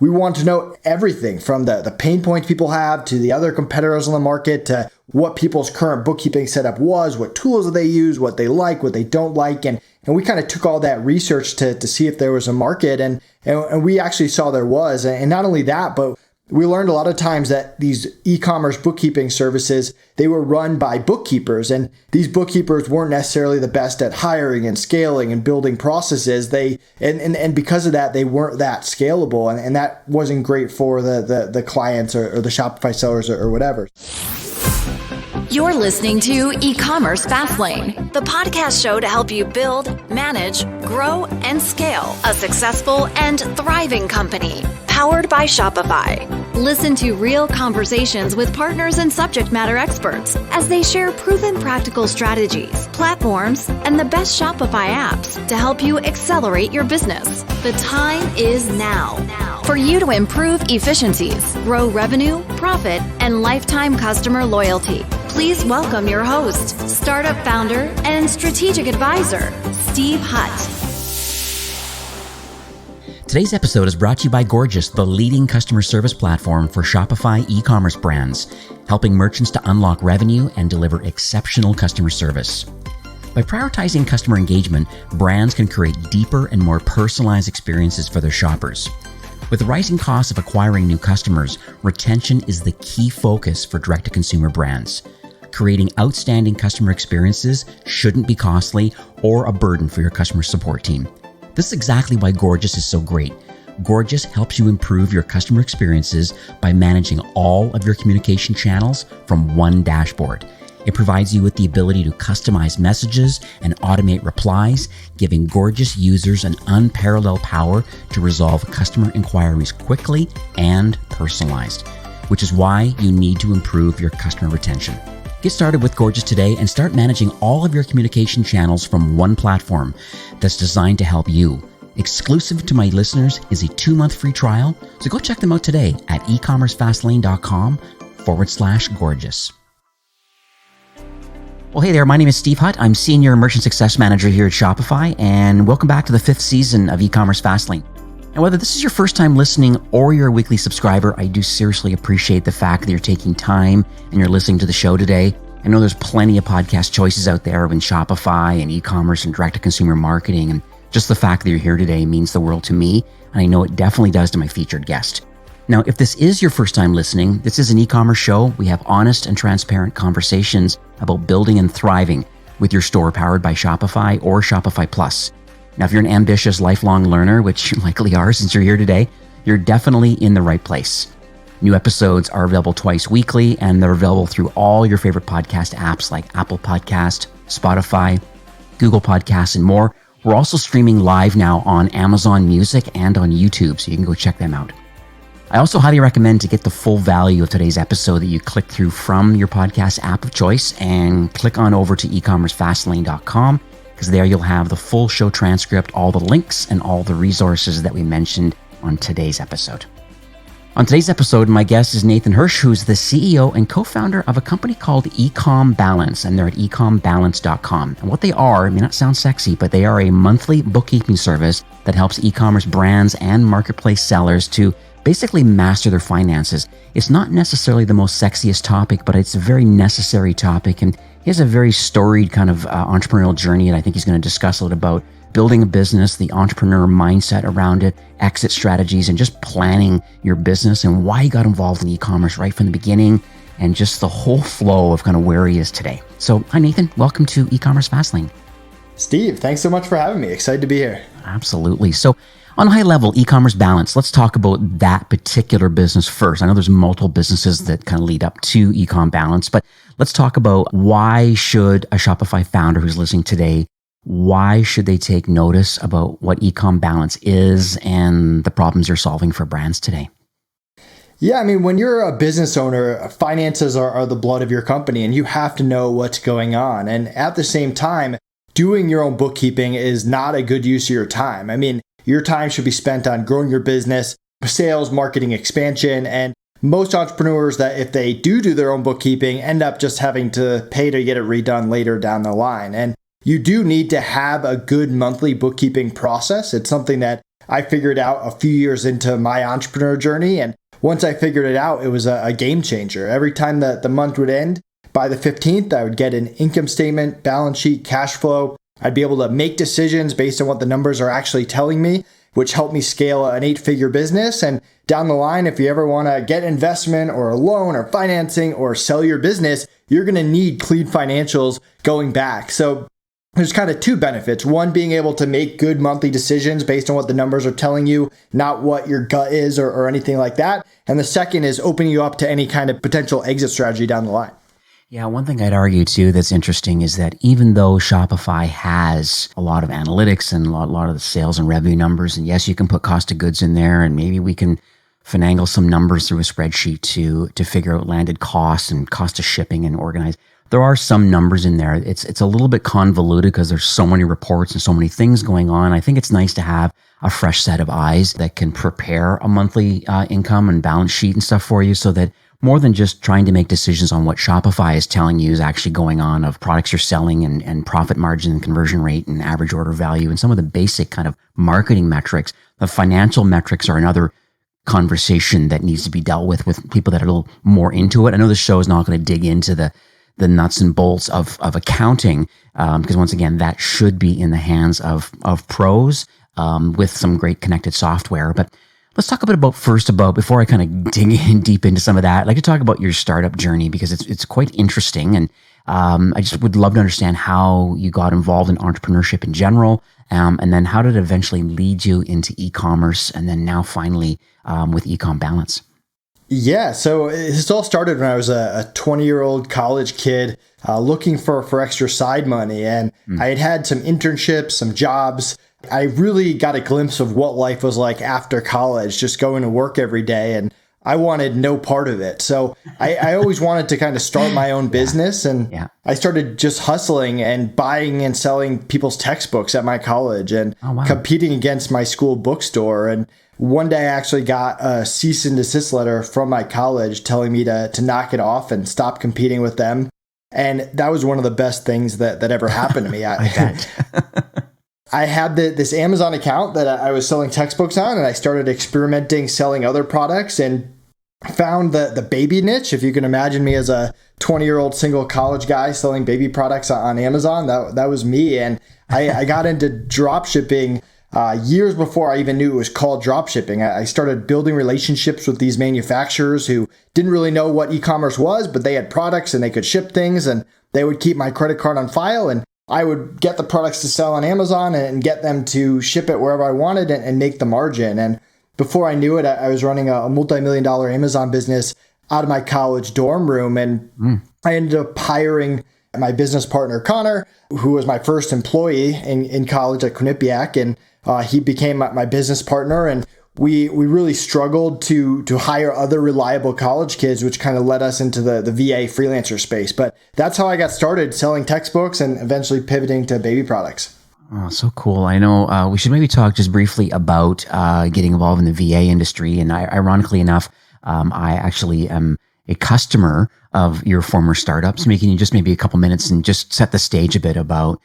we want to know everything from the pain points people have to the other competitors on the market to what people's current bookkeeping setup was, what tools they use, what they like, what they don't like. And we kind of took all that research to see if there was a market. And we actually saw there was. And not only that, but we learned a lot of times that these e-commerce bookkeeping services, they were run by bookkeepers, and these bookkeepers weren't necessarily the best at hiring and scaling and building processes. And because of that, they weren't that scalable, and that wasn't great for the clients or the Shopify sellers or whatever. You're listening to E-commerce Fastlane, the podcast show to help you build, manage, grow, and scale a successful and thriving company. Powered by Shopify. Listen to real conversations with partners and subject matter experts as they share proven practical strategies, platforms, and the best Shopify apps to help you accelerate your business. The time is now for you to improve efficiencies, grow revenue, profit, and lifetime customer loyalty. Please welcome your host, startup founder, and strategic advisor, Steve Hutt. Today's episode is brought to you by Gorgeous, the leading customer service platform for Shopify e-commerce brands, helping merchants to unlock revenue and deliver exceptional customer service. By prioritizing customer engagement, brands can create deeper and more personalized experiences for their shoppers. With the rising costs of acquiring new customers, retention is the key focus for direct-to-consumer brands. Creating outstanding customer experiences shouldn't be costly or a burden for your customer support team. This is exactly why Gorgeous is so great. Gorgeous helps you improve your customer experiences by managing all of your communication channels from one dashboard. It provides you with the ability to customize messages and automate replies, giving Gorgeous users an unparalleled power to resolve customer inquiries quickly and personalized, which is why you need to improve your customer retention. Get started with Gorgeous today and start managing all of your communication channels from one platform that's designed to help you. Exclusive to my listeners is a 2-month free trial, so go check them out today at ecommercefastlane.com/gorgeous. Well, hey there, my name is Steve Hutt. I'm Senior Merchant Success Manager here at Shopify, and welcome back to the 5th season of E-commerce Fastlane. And whether this is your first time listening or you're a weekly subscriber, I do seriously appreciate the fact that you're taking time and you're listening to the show today. I know there's plenty of podcast choices out there in Shopify and e-commerce and direct-to-consumer marketing, and just the fact that you're here today means the world to me, and I know it definitely does to my featured guest. Now, if this is your first time listening, this is an e-commerce show. We have honest and transparent conversations about building and thriving with your store powered by Shopify or Shopify Plus. Now, if you're an ambitious lifelong learner, which you likely are since you're here today, you're definitely in the right place. New episodes are available twice weekly, and they're available through all your favorite podcast apps like Apple Podcast, Spotify, Google Podcasts, and more. We're also streaming live now on Amazon Music and on YouTube, so you can go check them out. I also highly recommend to get the full value of today's episode that you click through from your podcast app of choice and click on over to ecommercefastlane.com. because there you'll have the full show transcript, all the links, and all the resources that we mentioned on today's episode. On today's episode, my guest is Nathan Hirsch, who's the CEO and co-founder of a company called EcomBalance, and they're at EcomBalance.com. And what they are, it may not sound sexy, but they are a monthly bookkeeping service that helps e-commerce brands and marketplace sellers to basically master their finances. It's not necessarily the most sexiest topic, but it's a very necessary topic. And he has a very storied kind of entrepreneurial journey, and I think he's going to discuss a little about building a business, the entrepreneur mindset around it, exit strategies, and just planning your business and why he got involved in e-commerce right from the beginning, and just the whole flow of kind of where he is today. So, hi Nathan, welcome to E-commerce Fastlane. Steve, thanks so much for having me. Excited to be here. Absolutely. So, on a high level, EcomBalance, let's talk about that particular business first. I know there's multiple businesses that kind of lead up to EcomBalance, but let's talk about why should a Shopify founder who's listening today, why should they take notice about what EcomBalance is and the problems you're solving for brands today? Yeah, I mean, when you're a business owner, finances are the blood of your company, and you have to know what's going on. And at the same time, doing your own bookkeeping is not a good use of your time. I mean, your time should be spent on growing your business, sales, marketing, expansion, and most entrepreneurs that if they do their own bookkeeping end up just having to pay to get it redone later down the line. And you do need to have a good monthly bookkeeping process. It's something that I figured out a few years into my entrepreneur journey. And once I figured it out, it was a game changer. Every time that the month would end, by the 15th, I would get an income statement, balance sheet, cash flow. I'd be able to make decisions based on what the numbers are actually telling me, which helped me scale an 8-figure business. And down the line, if you ever want to get investment or a loan or financing or sell your business, you're going to need clean financials going back. So there's kind of two benefits. One, being able to make good monthly decisions based on what the numbers are telling you, not what your gut is or anything like that. And the second is opening you up to any kind of potential exit strategy down the line. Yeah, one thing I'd argue too that's interesting is that even though Shopify has a lot of analytics and a lot of the sales and revenue numbers, and yes, you can put cost of goods in there, and maybe we can finagle some numbers through a spreadsheet to figure out landed costs and cost of shipping and organize. There are some numbers in there. It's a little bit convoluted because there's so many reports and so many things going on. I think it's nice to have a fresh set of eyes that can prepare a monthly income and balance sheet and stuff for you, so that more than just trying to make decisions on what Shopify is telling you is actually going on of products you're selling and profit margin and conversion rate and average order value and some of the basic kind of marketing metrics. The financial metrics are another conversation that needs to be dealt with people that are a little more into it. I know this show is not going to dig into the nuts and bolts of accounting, because once again, that should be in the hands of pros with some great connected software. But let's talk a bit about before I kind of dig in deep into some of that, I'd like to talk about your startup journey, because it's quite interesting. And I just would love to understand how you got involved in entrepreneurship in general, and then how did it eventually lead you into e-commerce, and then now finally with EcomBalance. Yeah, so this all started when I was a 20-year-old college kid looking for extra side money. And I had some internships, some jobs. I really got a glimpse of what life was like after college, just going to work every day. And I wanted no part of it. So I always wanted to kind of start my own business. And I started just hustling and buying and selling people's textbooks at my college and competing against my school bookstore. And one day I actually got a cease and desist letter from my college telling me to knock it off and stop competing with them. And that was one of the best things that ever happened to me. I had this Amazon account that I was selling textbooks on, and I started experimenting selling other products and found the baby niche. If you can imagine me as a 20-year-old single college guy selling baby products on Amazon, that was me. And I got into drop shipping years before I even knew it was called drop shipping. I started building relationships with these manufacturers who didn't really know what e-commerce was, but they had products and they could ship things, and they would keep my credit card on file, and I would get the products to sell on Amazon and get them to ship it wherever I wanted and make the margin. And before I knew it, I was running a multi-million-dollar Amazon business out of my college dorm room. And I ended up hiring my business partner, Connor, who was my first employee in college at Quinnipiac. And he became my business partner. And we really struggled to hire other reliable college kids, which kind of led us into the VA freelancer space. But that's how I got started selling textbooks and eventually pivoting to baby products. Oh, so cool. I know we should maybe talk just briefly about getting involved in the VA industry. And ironically enough, I actually am a customer of your former startups. Making you just maybe a couple minutes and just set the stage a bit about,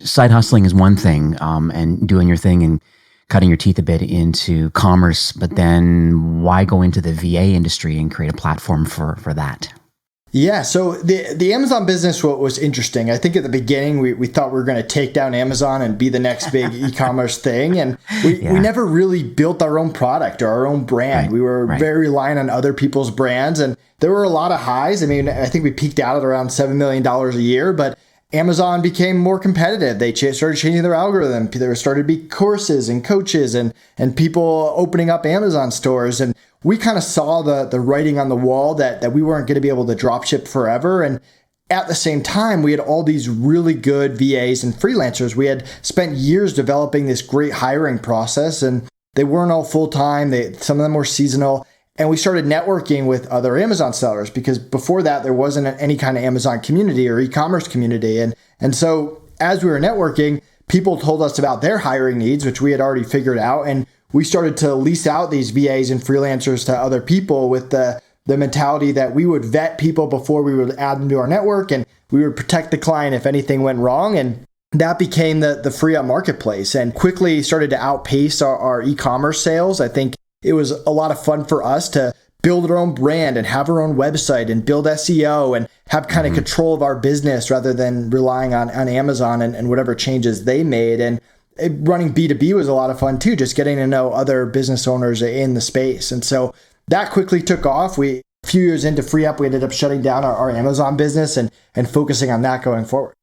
side hustling is one thing, and doing your thing and cutting your teeth a bit into commerce, but then why go into the VA industry and create a platform for that? Yeah, so the Amazon business was interesting. I think at the beginning, we thought we were going to take down Amazon and be the next big e-commerce thing. And we never really built our own product or our own brand. Right, we were very reliant on other people's brands. And there were a lot of highs. I mean, I think we peaked out at around $7 million a year, but Amazon became more competitive. They started changing their algorithm. There started to be courses and coaches and people opening up Amazon stores. And we kind of saw the writing on the wall that we weren't going to be able to drop ship forever. And at the same time, we had all these really good VAs and freelancers. We had spent years developing this great hiring process, and they weren't all full-time. Some of them were seasonal. And we started networking with other Amazon sellers, because before that, there wasn't any kind of Amazon community or e-commerce community. And so as we were networking, people told us about their hiring needs, which we had already figured out. And we started to lease out these VAs and freelancers to other people with the mentality that we would vet people before we would add them to our network, and we would protect the client if anything went wrong. And that became the FreeUp marketplace and quickly started to outpace our e-commerce sales. I think it was a lot of fun for us to build our own brand and have our own website and build SEO and have kind of control of our business rather than relying on Amazon and whatever changes they made. And running B2B was a lot of fun too, just getting to know other business owners in the space. And so that quickly took off. A few years into FreeUp, we ended up shutting down our Amazon business and focusing on that going forward.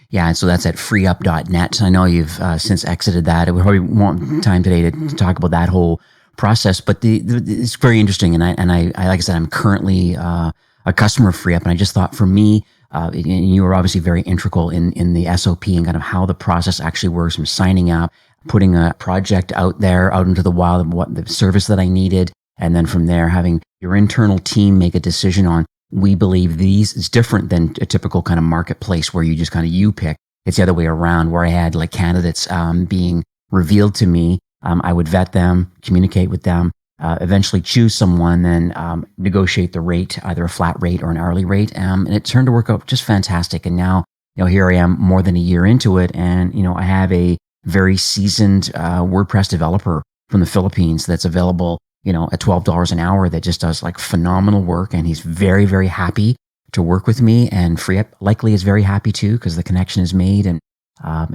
Yeah, and so that's at freeup.net. I know you've since exited that. We probably won't time today to talk about that whole process, but it's very interesting. And I like I said, I'm currently a customer of FreeUp, and I just thought for me, and you were obviously very integral in the SOP and kind of how the process actually works from signing up, putting a project out there, out into the wild, of what the service that I needed, and then from there having your internal team make a decision on, we believe these is different than a typical kind of marketplace where you just kind of you pick. It's the other way around, where I had like candidates being revealed to me. I would vet them, communicate with them, eventually choose someone, then negotiate the rate, either a flat rate or an hourly rate. And it turned to work out just fantastic. And now, here I am more than a year into it. And, I have a very seasoned WordPress developer from the Philippines that's available, at $12 an hour that just does like phenomenal work. And he's very, very happy to work with me. And FreeUp likely is very happy too, because the connection is made. And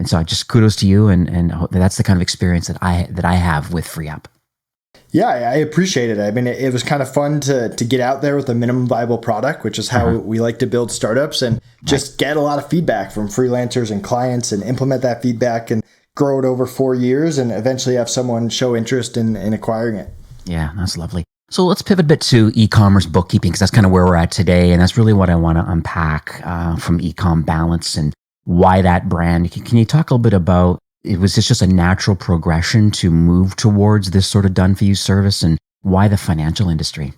so I just kudos to you. And that's the kind of experience that I have with FreeUp. Yeah, I appreciate it. I mean, it was kind of fun to get out there with a minimum viable product, which is how we like to build startups, and just get a lot of feedback from freelancers and clients and implement that feedback and grow it over 4 years and eventually have someone show interest in acquiring it. Yeah, that's lovely. So let's pivot a bit to e-commerce bookkeeping, because that's kind of where we're at today. And that's really what I want to unpack from EcomBalance and why that brand. Can you talk a little bit about, was this just a natural progression to move towards this sort of done-for-you service, and why the financial industry?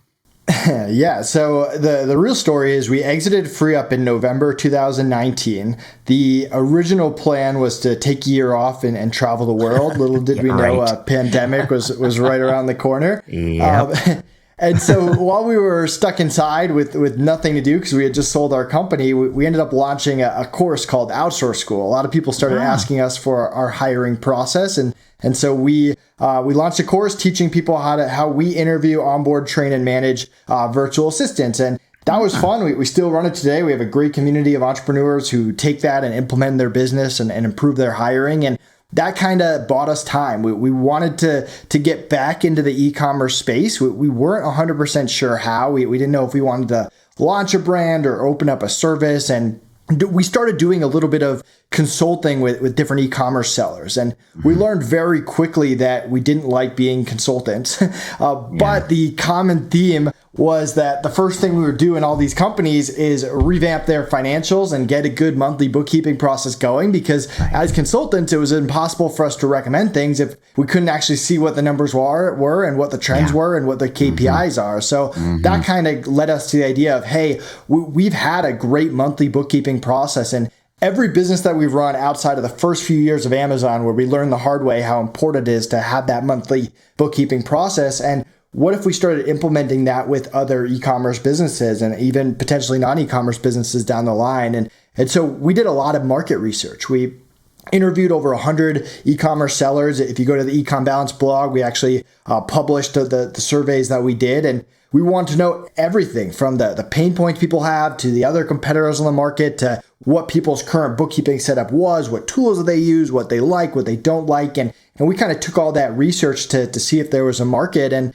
Yeah, so the real story is we exited FreeUp in November 2019. The original plan was to take a year off and travel the world. Little did we know a pandemic was right around the corner. Yep. And so while we were stuck inside with nothing to do because we had just sold our company, we ended up launching a course called Outsource School. A lot of people started asking us for our hiring process, and so we launched a course teaching people how we interview, onboard, train, and manage virtual assistants. And that was fun. We still run it today. We have a great community of entrepreneurs who take that and implement in their business and improve their hiring. And that kind of bought us time. We wanted to get back into the e-commerce space. We weren't 100% sure how. We didn't know if we wanted to launch a brand or open up a service. And we started doing a little bit of consulting with different e-commerce sellers. And we learned very quickly that we didn't like being consultants. But the common theme was that the first thing we would do in all these companies is revamp their financials and get a good monthly bookkeeping process going, because as consultants, it was impossible for us to recommend things if we couldn't actually see what the numbers were and what the trends were and what the KPIs are. So that kind of led us to the idea of, hey, we've had a great monthly bookkeeping process, and every business that we've run outside of the first few years of Amazon, where we learned the hard way how important it is to have that monthly bookkeeping process. And what if we started implementing that with other e-commerce businesses and even potentially non-e-commerce businesses down the line? And so we did a lot of market research. We interviewed over 100 e-commerce sellers. If you go to the EcomBalance blog, we actually published the surveys that we did. And we want to know everything from the pain points people have to the other competitors on the market to what people's current bookkeeping setup was, what tools they use, what they like, what they don't like. And we kind of took all that research to see if there was a market. And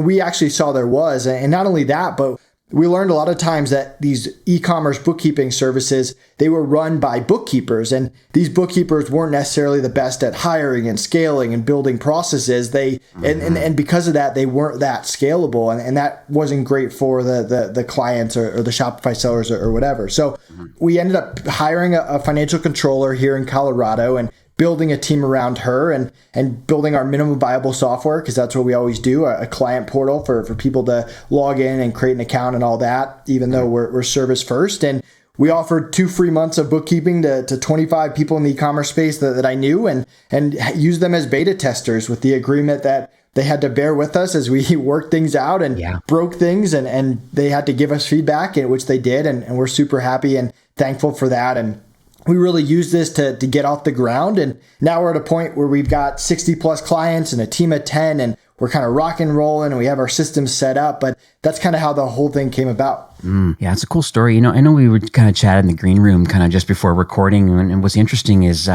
we actually saw there was. And not only that, but we learned a lot of times that these e-commerce bookkeeping services, they were run by bookkeepers, and these bookkeepers weren't necessarily the best at hiring and scaling and building processes. And because of that, they weren't that scalable, and that wasn't great for the clients or the Shopify sellers or whatever. So we ended up hiring a financial controller here in Colorado and building a team around her and building our minimum viable software, because that's what we always do, a client portal for people to log in and create an account and all that, even though we're service first. And we offered 2 free months of bookkeeping to 25 people in the e-commerce space that I knew, and used them as beta testers with the agreement that they had to bear with us as we worked things out and broke things, and they had to give us feedback, which they did. And we're super happy and thankful for that. And we really use this to get off the ground. And now we're at a point where we've got 60 plus clients and a team of 10, and we're kind of rock and rolling and we have our systems set up. But that's kind of how the whole thing came about. Yeah, it's a cool story. I know we were kind of chatting in the green room kind of just before recording. And what's interesting is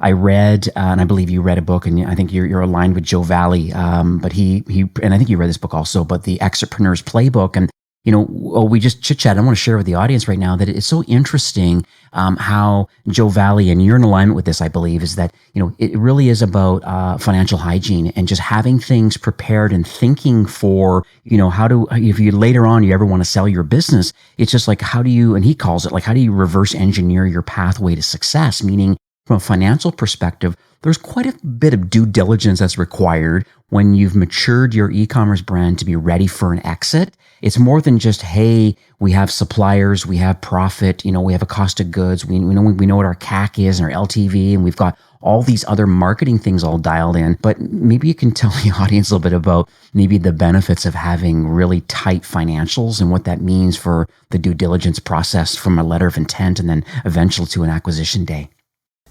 I read, and I believe you read a book, and I think you're aligned with Joe Valley. But he, and I think you read this book also, but the Extrapreneur's Playbook. And we just chit-chat. I want to share with the audience right now that it's so interesting how Joe Valley, and you're in alignment with this, I believe, is that, it really is about financial hygiene and just having things prepared and thinking for, if you later on you ever want to sell your business, it's just like, how do you, and he calls it like, how do you reverse engineer your pathway to success? Meaning, from a financial perspective, there's quite a bit of due diligence that's required when you've matured your e-commerce brand to be ready for an exit. It's more than just, hey, we have suppliers, we have profit, we have a cost of goods, we know what our CAC is and our LTV, and we've got all these other marketing things all dialed in. But maybe you can tell the audience a little bit about maybe the benefits of having really tight financials and what that means for the due diligence process from a letter of intent and then eventually to an acquisition day.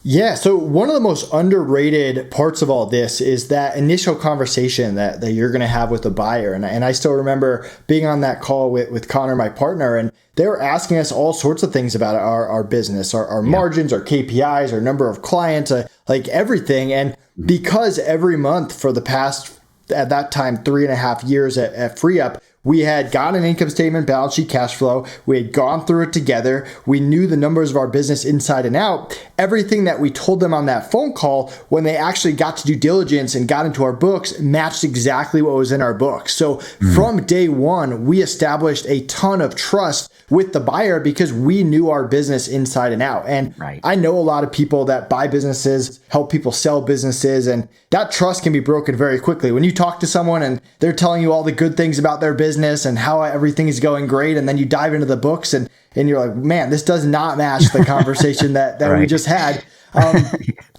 Yeah, so one of the most underrated parts of all this is that initial conversation that you're going to have with the buyer. And I still remember being on that call with Connor, my partner, and they were asking us all sorts of things about our business, our margins, our KPIs, our number of clients, like everything. And because every month for the past, at that time, 3.5 years at FreeUp, we had got an income statement, balance sheet, cash flow. We had gone through it together. We knew the numbers of our business inside and out. Everything that we told them on that phone call, when they actually got to due diligence and got into our books, matched exactly what was in our books. So from day one, we established a ton of trust with the buyer because we knew our business inside and out. And I know a lot of people that buy businesses, help people sell businesses, and that trust can be broken very quickly. When you talk to someone and they're telling you all the good things about their business and how everything is going great, and then you dive into the books and you're like, man, this does not match the conversation that we just had.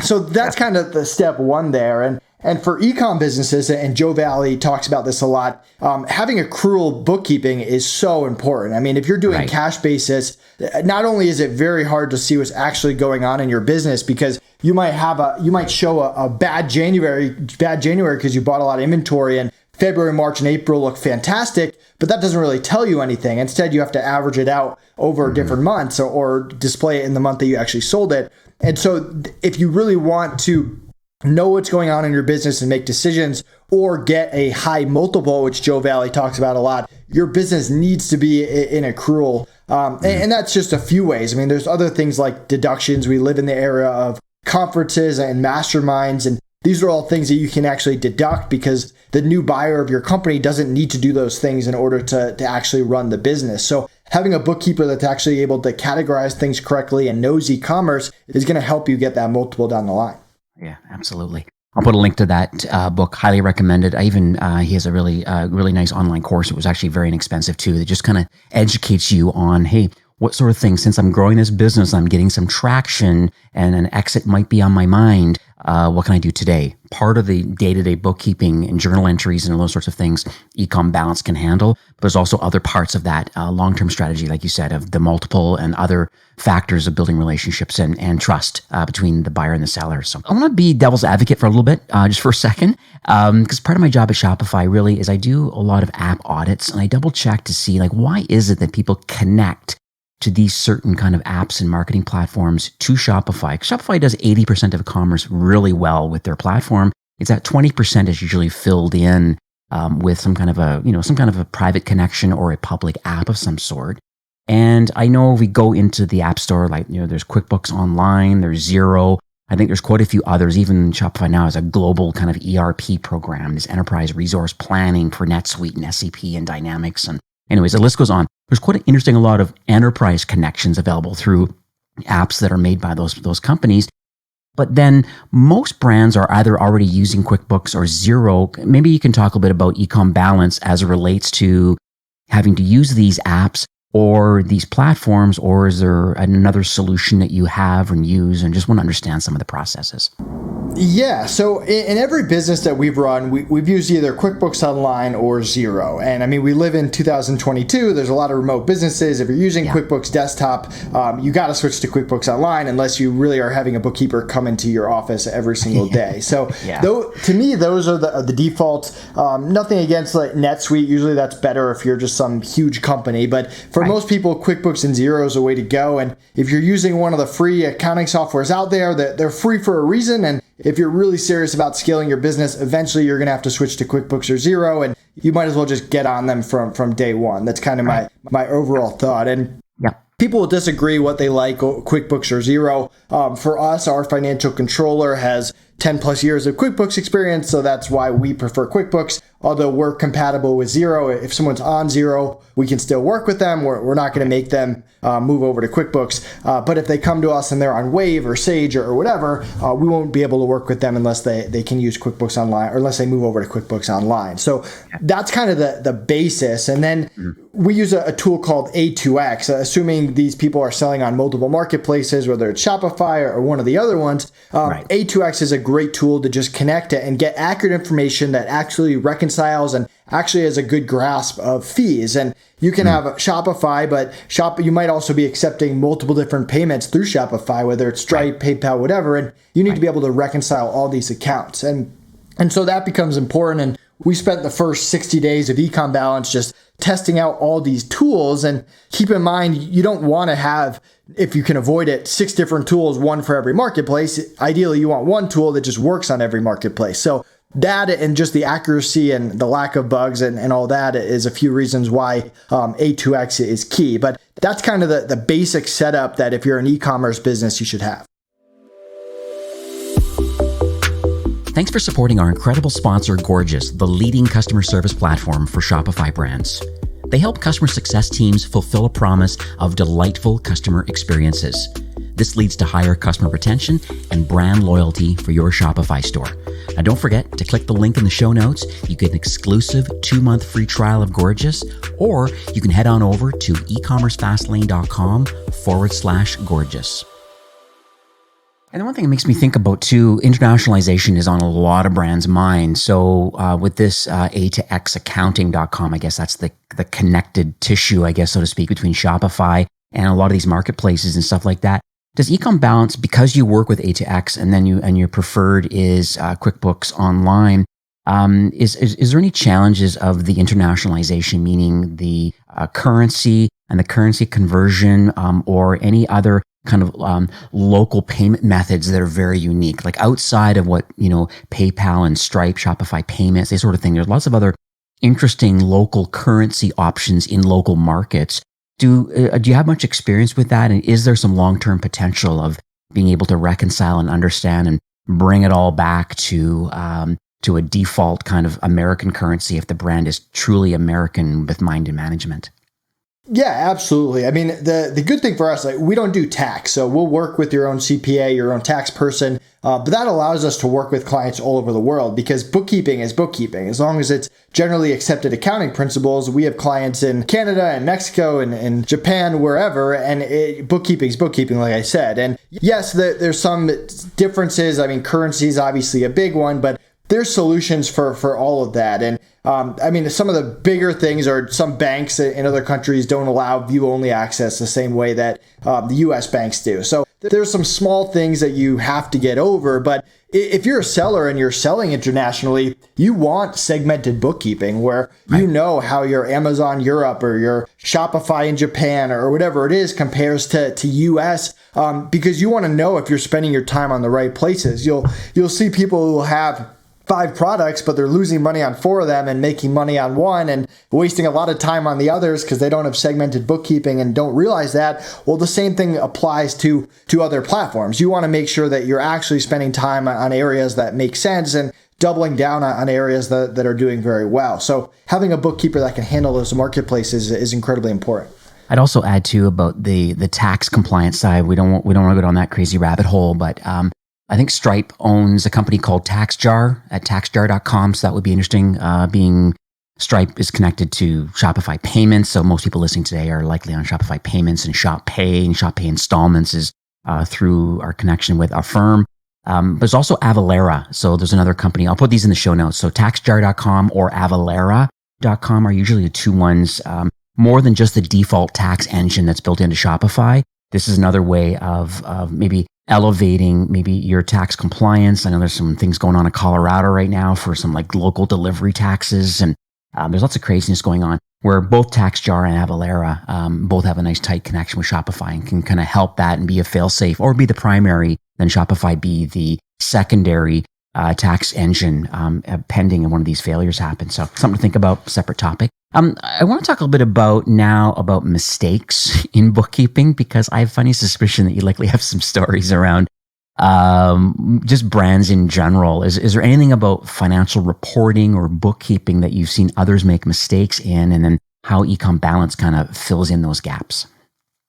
So that's kind of the step one there. And for e-com businesses, and Joe Valley talks about this a lot, having accrual bookkeeping is so important. I mean, if you're doing cash basis, not only is it very hard to see what's actually going on in your business, because you might show a bad January because you bought a lot of inventory, and February, March, and April look fantastic, but that doesn't really tell you anything. Instead, you have to average it out over different months or display it in the month that you actually sold it. And so if you really want to know what's going on in your business and make decisions or get a high multiple, which Joe Valley talks about a lot, your business needs to be in accrual. And that's just a few ways. I mean, there's other things like deductions. We live in the era of conferences and masterminds, and these are all things that you can actually deduct because the new buyer of your company doesn't need to do those things in order to actually run the business. So having a bookkeeper that's actually able to categorize things correctly and knows e-commerce is going to help you get that multiple down the line. Yeah, absolutely. I'll put a link to that book. Highly recommended. I even he has a really nice online course. It was actually very inexpensive too. That just kind of educates you on, hey, what sort of things, since I'm growing this business, I'm getting some traction and an exit might be on my mind. What can I do today? Part of the day-to-day bookkeeping and journal entries and all those sorts of things, EcomBalance can handle. But there's also other parts of that long-term strategy, like you said, of the multiple and other factors of building relationships and trust between the buyer and the seller. So I want to be devil's advocate for a little bit, just for a second, because part of my job at Shopify really is I do a lot of app audits and I double check to see like why is it that people connect to these certain kind of apps and marketing platforms to Shopify. Shopify does 80% of commerce really well with their platform. It's that 20% is usually filled in with some kind of a private connection or a public app of some sort. And I know if we go into the app store, like, there's QuickBooks Online, there's Xero. I think there's quite a few others. Even Shopify now has a global kind of ERP program, this enterprise resource planning for NetSuite and SAP and Dynamics. And anyways, the list goes on. There's quite an interesting, a lot of enterprise connections available through apps that are made by those companies. But then most brands are either already using QuickBooks or Xero. Maybe you can talk a little bit about EcomBalance as it relates to having to use these apps or these platforms, or is there another solution that you have and use, and just want to understand some of the processes? Yeah, so in every business that we've run, we've used either QuickBooks Online or Xero. And I mean, we live in 2022. There's a lot of remote businesses. If you're using QuickBooks Desktop, you got to switch to QuickBooks Online unless you really are having a bookkeeper come into your office every single day. So to me, those are the defaults. Nothing against like NetSuite. Usually that's better if you're just some huge company. But for most people, QuickBooks and Xero is a way to go. And if you're using one of the free accounting softwares out there, they're free for a reason. And if you're really serious about scaling your business, eventually you're going to have to switch to QuickBooks or Xero, and you might as well just get on them from day one. That's kind of my overall thought. And people will disagree what they like, QuickBooks or Xero. For us, our financial controller has 10 plus years of QuickBooks experience, so that's why we prefer QuickBooks. Although we're compatible with Xero, if someone's on Xero, we can still work with them. We're not going to make them move over to QuickBooks. But if they come to us and they're on Wave or Sage or whatever, we won't be able to work with them unless they can use QuickBooks Online or unless they move over to QuickBooks Online. So that's kind of the basis. And then we use a tool called A2X, assuming these people are selling on multiple marketplaces, whether it's Shopify or one of the other ones. A2X is a great tool to just connect it and get accurate information that actually reconciles and actually has a good grasp of fees. And you can have Shopify, but you might also be accepting multiple different payments through Shopify, whether it's Stripe, PayPal, whatever, and you need to be able to reconcile all these accounts. And so that becomes important. And we spent the first 60 days of EcomBalance just testing out all these tools. And keep in mind, you don't want to have, if you can avoid it, 6 different tools, one for every marketplace. Ideally, you want one tool that just works on every marketplace. So that and just the accuracy and the lack of bugs and all that is a few reasons why A2X is key. But that's kind of the basic setup that if you're an e-commerce business, you should have. Thanks for supporting our incredible sponsor, Gorgeous, the leading customer service platform for Shopify brands. They help customer success teams fulfill a promise of delightful customer experiences. This leads to higher customer retention and brand loyalty for your Shopify store. Now, don't forget to click the link in the show notes. You get an exclusive 2-month free trial of Gorgeous, or you can head on over to ecommercefastlane.com/gorgeous. And the one thing that makes me think about too, internationalization is on a lot of brands' minds. So with this A2Xaccounting.com, I guess that's the connected tissue, I guess, so to speak, between Shopify and a lot of these marketplaces and stuff like that. Does EcomBalance, because you work with A2X and then your preferred is QuickBooks Online, is there any challenges of the internationalization, meaning the currency and the currency conversion, or any other kind of local payment methods that are very unique, like outside of what, PayPal and Stripe, Shopify payments, this sort of thing? There's lots of other interesting local currency options in local markets. Do you have much experience with that? And is there some long-term potential of being able to reconcile and understand and bring it all back to a default kind of American currency if the brand is truly American with mind and management? Yeah, absolutely. I mean, the good thing for us, like, we don't do tax, so we'll work with your own CPA, your own tax person, but that allows us to work with clients all over the world because bookkeeping is bookkeeping. As long as it's generally accepted accounting principles, we have clients in Canada and Mexico and Japan, wherever, and bookkeeping is bookkeeping, like I said. And yes, there's some differences. I mean, currency is obviously a big one, but there's solutions for all of that. And I mean, some of the bigger things are some banks in other countries don't allow view-only access the same way that the U.S. banks do. So there's some small things that you have to get over. But if you're a seller and you're selling internationally, you want segmented bookkeeping where you know how your Amazon Europe or your Shopify in Japan or whatever it is compares to U.S. Because you want to know if you're spending your time on the right places. You'll see people who will have 5 products, but they're losing money on 4 of them and making money on one and wasting a lot of time on the others because they don't have segmented bookkeeping and don't realize that. Well, the same thing applies to other platforms. You want to make sure that you're actually spending time on areas that make sense and doubling down on areas that are doing very well. So having a bookkeeper that can handle those marketplaces is incredibly important. I'd also add too about the tax compliance side. We don't want to go down that crazy rabbit hole, but I think Stripe owns a company called TaxJar at taxjar.com. So that would be interesting. Being Stripe is connected to Shopify payments. So most people listening today are likely on Shopify payments, and Shop Pay installments is through our connection with Affirm. But there's also Avalara. So there's another company. I'll put these in the show notes. So taxjar.com or Avalara.com are usually the two ones. More than just the default tax engine that's built into Shopify. This is another way of maybe elevating maybe your tax compliance. I know there's some things going on in Colorado right now for some like local delivery taxes, and there's lots of craziness going on where both TaxJar and Avalara both have a nice tight connection with Shopify and can kind of help that and be a fail-safe or be the primary, then Shopify be the secondary tax engine pending one of these failures happen. So something to think about, separate topic. I want to talk a little bit about mistakes in bookkeeping, because I have a funny suspicion that you likely have some stories around just brands in general. Is there anything about financial reporting or bookkeeping that you've seen others make mistakes in, and then how EcomBalance kind of fills in those gaps?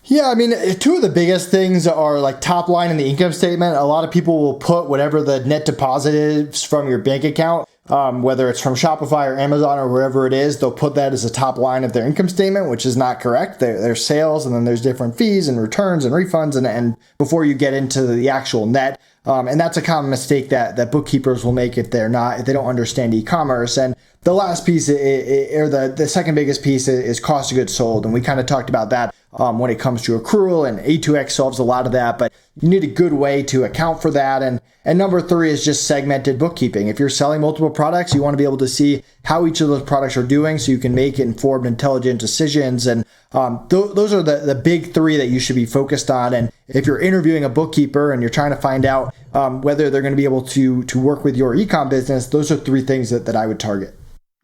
Yeah, I mean, two of the biggest things are like top line in the income statement. A lot of people will put whatever the net deposit is from your bank account, whether it's from Shopify or Amazon or wherever it is, they'll put that as a top line of their income statement, which is not correct. There's sales, and then there's different fees and returns and refunds, and before you get into the actual net. And that's a common mistake that bookkeepers will make if they don't understand e-commerce. And the last piece, or the second biggest piece, is cost of goods sold. And we kind of talked about that when it comes to accrual, and A2X solves a lot of that, but you need a good way to account for that. And number three is just segmented bookkeeping. If you're selling multiple products, you want to be able to see how each of those products are doing so you can make informed, intelligent decisions. And those are the big three that you should be focused on. And if you're interviewing a bookkeeper and you're trying to find out whether they're going to be able to work with your e-com business, those are three things that I would target.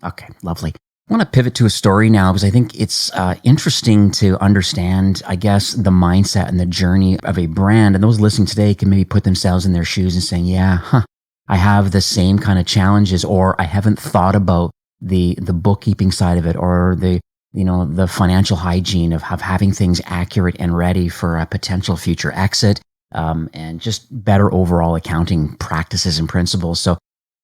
Okay, lovely. I want to pivot to a story now, because I think it's interesting to understand, I guess, the mindset and the journey of a brand. And those listening today can maybe put themselves in their shoes and saying, I have the same kind of challenges, or I haven't thought about the bookkeeping side of it, or the financial hygiene of having things accurate and ready for a potential future exit, and just better overall accounting practices and principles. So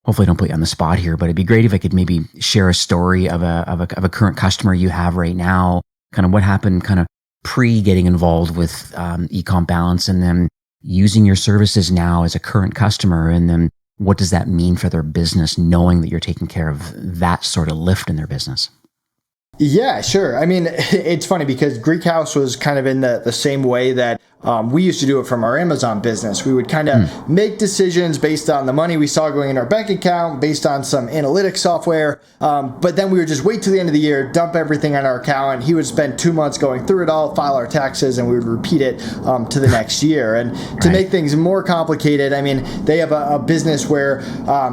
hopefully I don't put you on the spot here, but it'd be great if I could maybe share a story of a current customer you have right now, kind of what happened kind of pre getting involved with EcomBalance, and then using your services now as a current customer, and then what does that mean for their business, knowing that you're taking care of that sort of lift in their business? Yeah, sure. I mean, it's funny because Greek House was kind of in the same way that we used to do it from our Amazon business. We would kind of make decisions based on the money we saw going in our bank account, based on some analytics software. But then we would just wait till the end of the year, dump everything on our account. He would spend 2 months going through it all, file our taxes, and we would repeat it to the next year. And to make things more complicated, I mean, they have a business where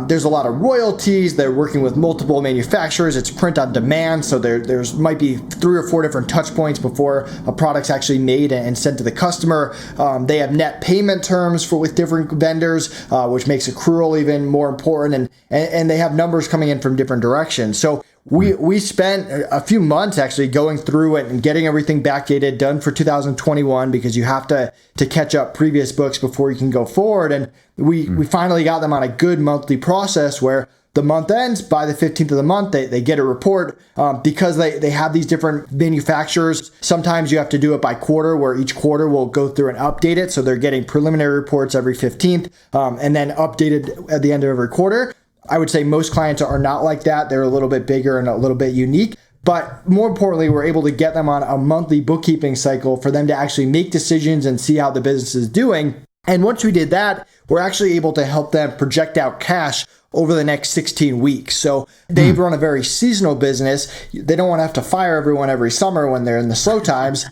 there's a lot of royalties. They're working with multiple manufacturers. It's print on demand. So there's might be 3 or 4 different touch points before a product's actually made and sent to the customer. They have net payment terms with different vendors, which makes accrual even more important, and they have numbers coming in from different directions. So we spent a few months actually going through it and getting everything backdated, done for 2021, because you have to catch up previous books before you can go forward. And we finally got them on a good monthly process where the month ends, by the 15th of the month, they get a report because they have these different manufacturers. Sometimes you have to do it by quarter, where each quarter will go through and update it. So they're getting preliminary reports every 15th and then updated at the end of every quarter. I would say most clients are not like that. They're a little bit bigger and a little bit unique. But more importantly, we're able to get them on a monthly bookkeeping cycle for them to actually make decisions and see how the business is doing. And once we did that, we're actually able to help them project out cash over the next 16 weeks. So they run a very seasonal business. They don't want to have to fire everyone every summer when they're in the slow times.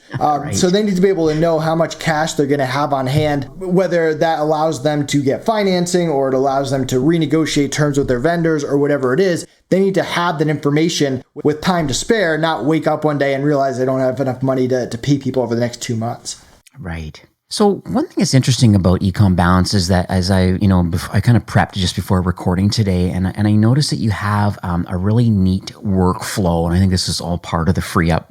So they need to be able to know how much cash they're going to have on hand, whether that allows them to get financing or it allows them to renegotiate terms with their vendors or whatever it is. They need to have that information with time to spare, not wake up one day and realize they don't have enough money to pay people over the next 2 months. Right. So one thing that's interesting about EcomBalance is that as I kind of prepped just before recording today, and I noticed that you have a really neat workflow, and I think this is all part of the free up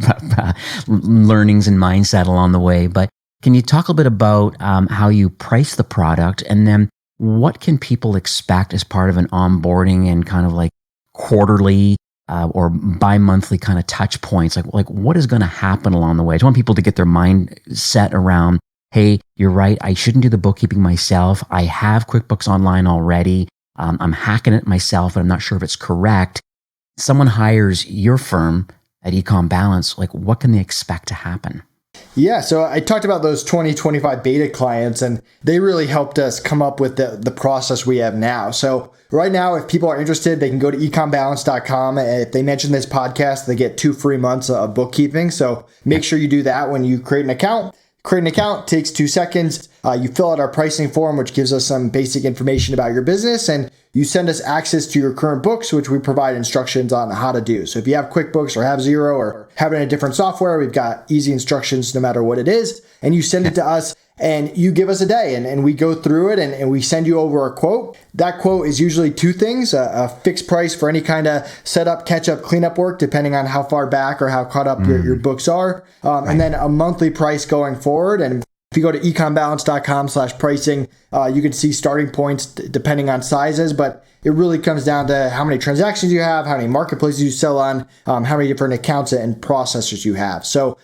learnings and mindset along the way. But can you talk a bit about how you price the product, and then what can people expect as part of an onboarding and kind of like quarterly or bi-monthly kind of touch points? Like what is going to happen along the way? I just want people to get their mind set around, hey, you're right, I shouldn't do the bookkeeping myself. I have QuickBooks Online already. I'm hacking it myself, but I'm not sure if it's correct. Someone hires your firm at EcomBalance, like what can they expect to happen? Yeah, so I talked about those 2025 beta clients, and they really helped us come up with the process we have now. So right now, if people are interested, they can go to EcomBalance.com. If they mention this podcast, they get 2 free months of bookkeeping. So make sure you do that when you create an account. Create an account takes 2 seconds. You fill out our pricing form, which gives us some basic information about your business, and you send us access to your current books, which we provide instructions on how to do. So if you have QuickBooks or have Xero or have it in a different software, we've got easy instructions no matter what it is, and you send it to us and you give us a day and we go through it and we send you over a quote. That quote is usually 2 things, a fixed price for any kind of setup, catch-up, cleanup work, depending on how far back or how caught up your books are, and then a monthly price going forward. And if you go to EcomBalance.com/pricing, you can see starting points depending on sizes, but it really comes down to how many transactions you have, how many marketplaces you sell on, how many different accounts and processors you have. So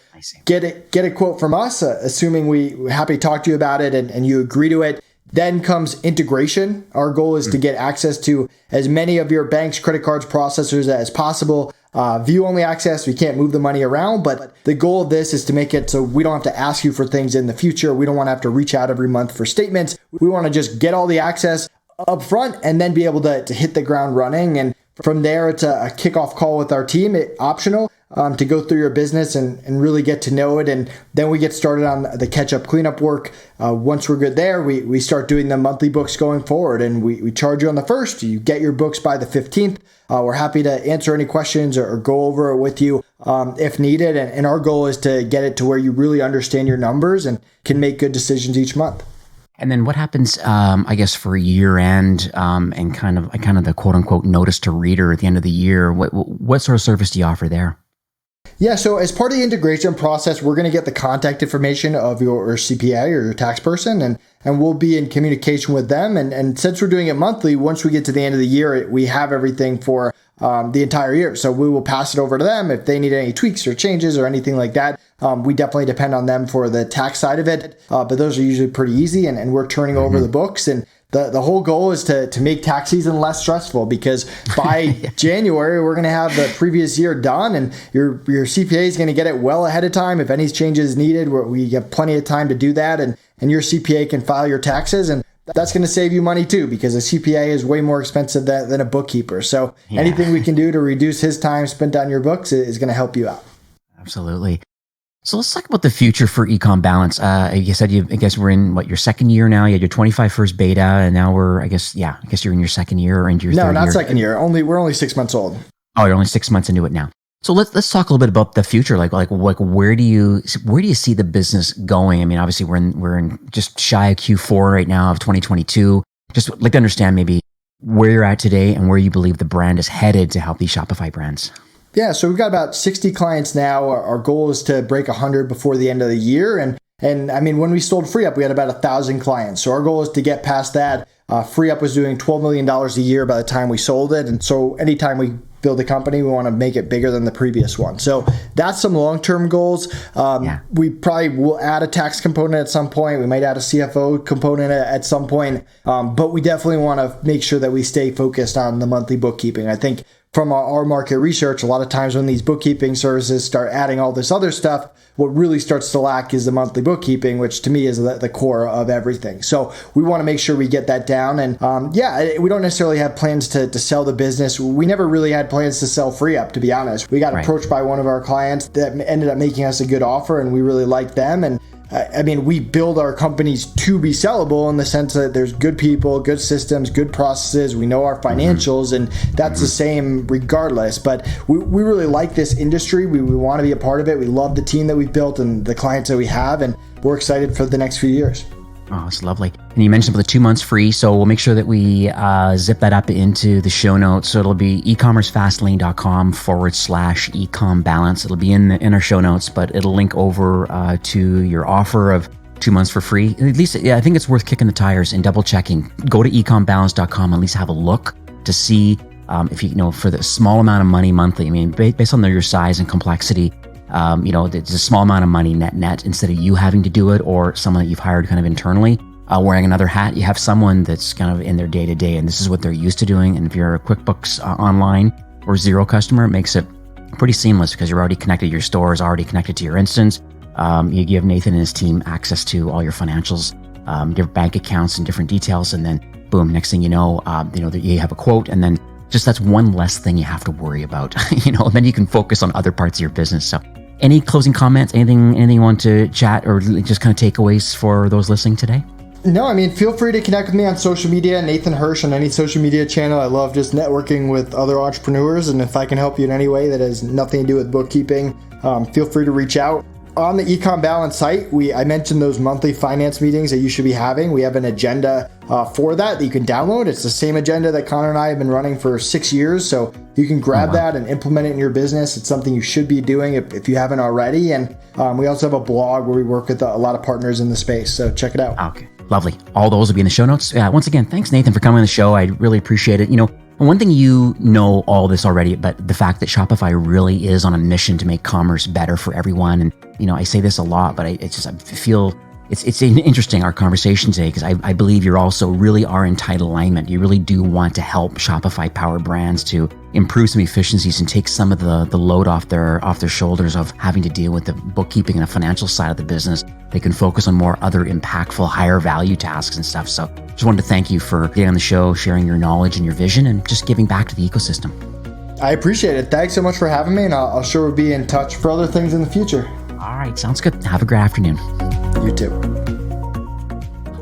get a quote from us, assuming we're happy to talk to you about it and you agree to it. Then comes integration. Our goal is to get access to as many of your bank's credit cards processors as possible. View-only access, we can't move the money around, but the goal of this is to make it so we don't have to ask you for things in the future. We don't want to have to reach out every month for statements. We want to just get all the access up front and then be able to hit the ground running. And from there, it's a kickoff call with our team, optional, to go through your business and really get to know it. And then we get started on the catch-up cleanup work. Once we're good there, we start doing the monthly books going forward. And we charge you on the 1st. You get your books by the 15th. We're happy to answer any questions or go over it with you if needed. And our goal is to get it to where you really understand your numbers and can make good decisions each month. And then what happens, I guess, for year end and kind of the quote unquote notice to reader at the end of the year? What sort of service do you offer there? Yeah, so as part of the integration process, we're going to get the contact information of your CPA or your tax person, and we'll be in communication with them. And since we're doing it monthly, once we get to the end of the year, we have everything for the entire year. So we will pass it over to them if they need any tweaks or changes or anything like that. We definitely depend on them for the tax side of it, but those are usually pretty easy, and we're turning over the books. And the whole goal is to make tax season less stressful, because by January, we're going to have the previous year done, and your CPA is going to get it well ahead of time. If any changes needed, we have plenty of time to do that, and your CPA can file your taxes, and that's going to save you money too, because a CPA is way more expensive than a bookkeeper. So anything we can do to reduce his time spent on your books is going to help you out. Absolutely. So let's talk about the future for EcomBalance. You said I guess we're in your second year now. You had your 25 first beta, and now I guess you're in your second year or into your third year. No, not second year. We're only 6 months old. Oh, you're only 6 months into it now. So let's talk a little bit about the future. Like where do you see the business going? I mean, obviously we're in just shy of Q4 right now of 2022. Just like to understand maybe where you're at today and where you believe the brand is headed to help these Shopify brands. Yeah, so we've got about 60 clients now. Our goal is to break 100 before the end of the year. And I mean, when we sold FreeUp, we had about 1,000 clients. So our goal is to get past that. FreeUp was doing $12 million a year by the time we sold it. And so anytime we build a company, we want to make it bigger than the previous one. So that's some long-term goals. We probably will add a tax component at some point. We might add a CFO component at some point. But we definitely want to make sure that we stay focused on the monthly bookkeeping. I think from our market research, a lot of times when these bookkeeping services start adding all this other stuff, what really starts to lack is the monthly bookkeeping, which to me is the core of everything. So we want to make sure we get that down. And we don't necessarily have plans to sell the business. We never really had plans to sell FreeUp, to be honest. We got approached by one of our clients that ended up making us a good offer, and we really liked them. And I mean, we build our companies to be sellable in the sense that there's good people, good systems, good processes. We know our financials, and that's the same regardless. But we really like this industry. We want to be a part of it. We love the team that we've built and the clients that we have, and we're excited for the next few years. Oh, it's lovely. And you mentioned about the 2 months free, so we'll make sure that we zip that up into the show notes. So it'll be ecommercefastlane.com/EcomBalance. It'll be in our show notes, but it'll link over to your offer of 2 months for free. At least, I think it's worth kicking the tires and double checking. Go to EcomBalance.com, at least have a look to see if you for the small amount of money monthly. I mean, based on your size and complexity, It's a small amount of money net instead of you having to do it or someone that you've hired kind of internally. Wearing another hat, you have someone that's kind of in their day-to-day, and this is what they're used to doing. And if you're a QuickBooks Online or Xero customer, it makes it pretty seamless because you're already connected. Your store is already connected to your instance. You give Nathan and his team access to all your financials, your bank accounts and different details, and then boom, next thing you know, you have a quote, and then just that's one less thing you have to worry about. Then you can focus on other parts of your business. So, any closing comments? Anything you want to chat or just kind of takeaways for those listening today? No, feel free to connect with me on social media, Nathan Hirsch on any social media channel. I love just networking with other entrepreneurs, and if I can help you in any way that has nothing to do with bookkeeping, feel free to reach out. On the EcomBalance site, I mentioned those monthly finance meetings that you should be having. We have an agenda for that you can download. It's the same agenda that Connor and I have been running for 6 years, so you can grab that and implement it in your business. It's something you should be doing if you haven't already. And we also have a blog where we work with a lot of partners in the space, so check it out. Okay. Lovely. All those will be in the show notes. Once again, thanks, Nathan, for coming on the show. I really appreciate it. One thing all this already, but the fact that Shopify really is on a mission to make commerce better for everyone. And, I say this a lot, but I feel it's interesting, our conversation today, because I believe you're also really are in tight alignment. You really do want to help Shopify power brands to improve some efficiencies and take some of the load off their shoulders of having to deal with the bookkeeping and the financial side of the business. They can focus on more other impactful, higher value tasks and stuff. So just wanted to thank you for getting on the show, sharing your knowledge and your vision, and just giving back to the ecosystem. I appreciate it. Thanks so much for having me, and I'll sure be in touch for other things in the future. All right, sounds good. Have a great afternoon. You too.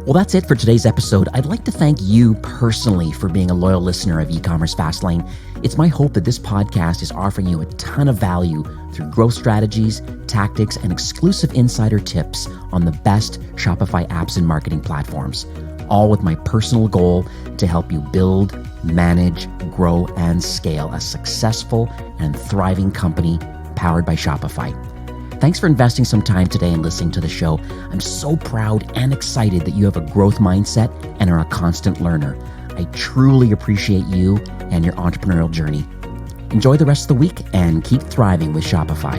Well, that's it for today's episode. I'd like to thank you personally for being a loyal listener of E-commerce Fastlane. It's my hope that this podcast is offering you a ton of value through growth strategies, tactics, and exclusive insider tips on the best Shopify apps and marketing platforms, all with my personal goal to help you build, manage, grow, and scale a successful and thriving company powered by Shopify. Thanks for investing some time today and listening to the show. I'm so proud and excited that you have a growth mindset and are a constant learner. I truly appreciate you and your entrepreneurial journey. Enjoy the rest of the week and keep thriving with Shopify.